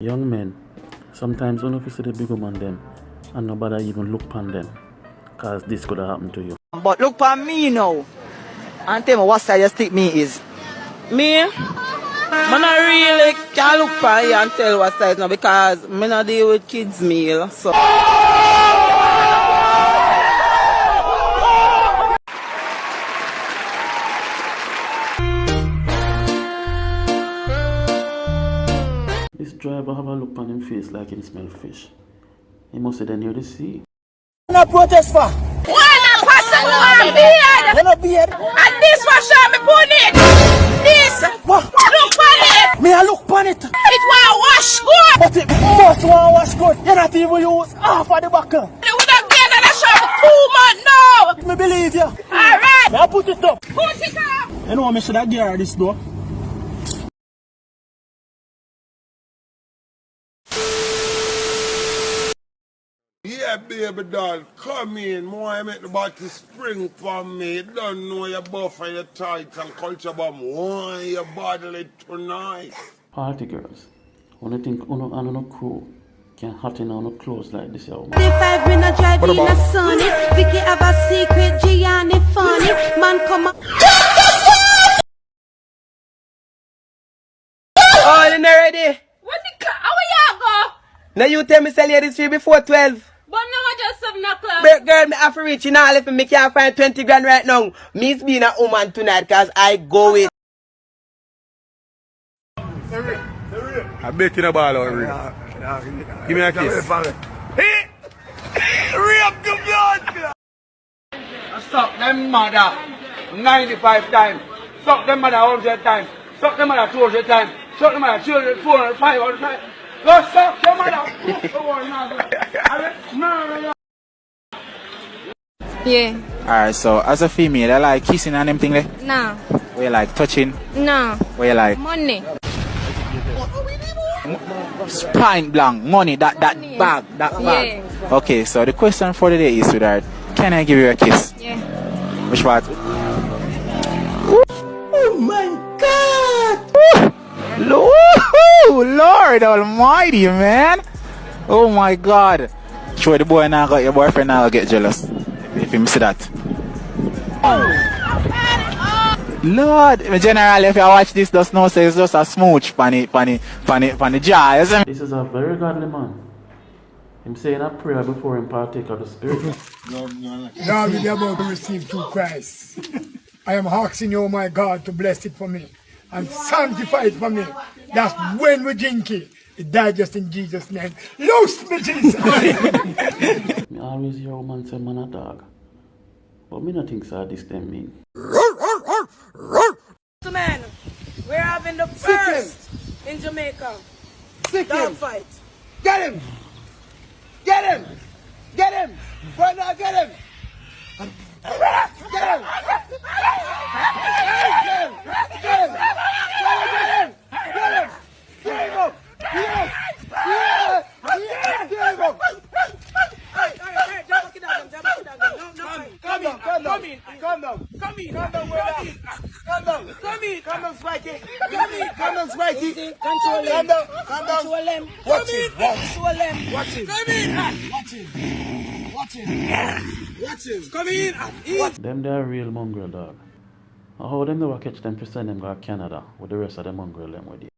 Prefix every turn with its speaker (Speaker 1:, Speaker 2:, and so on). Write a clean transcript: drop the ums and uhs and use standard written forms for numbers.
Speaker 1: Young men, sometimes only if you see the big woman them and nobody even look upon them, cause this could have happened to you.
Speaker 2: But look for me now and tell me what side you stick me is.
Speaker 3: Me? Man, I really can't look for you and tell what size now because I not deal with kids meal. So.
Speaker 1: This driver have a look on him face like him smell fish. He must have then hear the sea.
Speaker 2: What you protest for?
Speaker 4: When a possible one beard!
Speaker 2: When a beard?
Speaker 4: And this was show me put it! This!
Speaker 2: What?
Speaker 4: Look on it!
Speaker 2: Me I look on it.
Speaker 4: It was wash good!
Speaker 2: But it must want wash good. You not even use half of the buckle.
Speaker 4: It would have been in a show for 2 months now!
Speaker 2: Me believe you.
Speaker 4: Alright!
Speaker 2: Me I put it up.
Speaker 4: Put it up!
Speaker 2: You know me should have gear this though.
Speaker 5: Yeah, baby doll, come in. More I make the bottle spring for me. You don't know your buff and your tights and culture bomb. Why you bottle it tonight?
Speaker 1: Party girls, only think uno and uno crew can hot in on clothes like this, yo.
Speaker 6: 45 minutes drive in a sunny. Vicky have a secret, Gianni funny. Man come up.
Speaker 3: Oh, you not ready?
Speaker 4: How you go?
Speaker 3: Now you tell me sell you this tree before 12.
Speaker 4: But now I just 7 o'clock.
Speaker 3: But girl, me have to reach in all if me can't find 20 grand right now. Me's being a woman tonight cause I go with.
Speaker 7: I bet you the ball out, Ray. Give me a kiss. Hey! Rape the blood!
Speaker 8: Suck them mother 95 times. Suck them mother 100 times. Suck them mother 200 times. Suck them mother 300, 400, 500 times. Go suck your mother.
Speaker 9: Yeah.
Speaker 10: Alright, so as a female, I like kissing and them thing there?
Speaker 9: Nah.
Speaker 10: Where you like touching?
Speaker 9: Nah.
Speaker 10: Where you like?
Speaker 9: Money.
Speaker 10: Spine blank, money, that bag.
Speaker 9: Yeah.
Speaker 10: Okay, so the question for the day is, sweetheart, can I give you a kiss?
Speaker 9: Yeah.
Speaker 10: Which part?
Speaker 2: Oh my God!
Speaker 10: Lord almighty, man. Oh my God. Sure the boy now got your boyfriend now get jealous. If you miss that. Lord, in general, if you watch this, just know say it's just a smooch funny jar, isn't it?
Speaker 1: This is a very godly man. Him saying a prayer before him partake of the spirit.
Speaker 11: Now we are about to receive through Christ. I am asking you, oh my God, to bless it for me and sanctify it for me. That's when we drink it. It died just in Jesus' name. Loose me, Jesus!
Speaker 1: Me always hear a woman say man a dog. But me not think so this them mean.
Speaker 3: Man, we're having the first in Jamaica dog fight.
Speaker 2: Get him! Get him! Get him! Brother, get him! Get him! Get him! Get him! Get him! Get him up! Yes! Yes! Yes! Get him up! Calm down, Spikey. Calm down, Spikey. Control him. Watch him. Come in.
Speaker 1: Them they are real mongrel dog. How them never catch them for send them go to Canada with the rest of the mongrel them with you.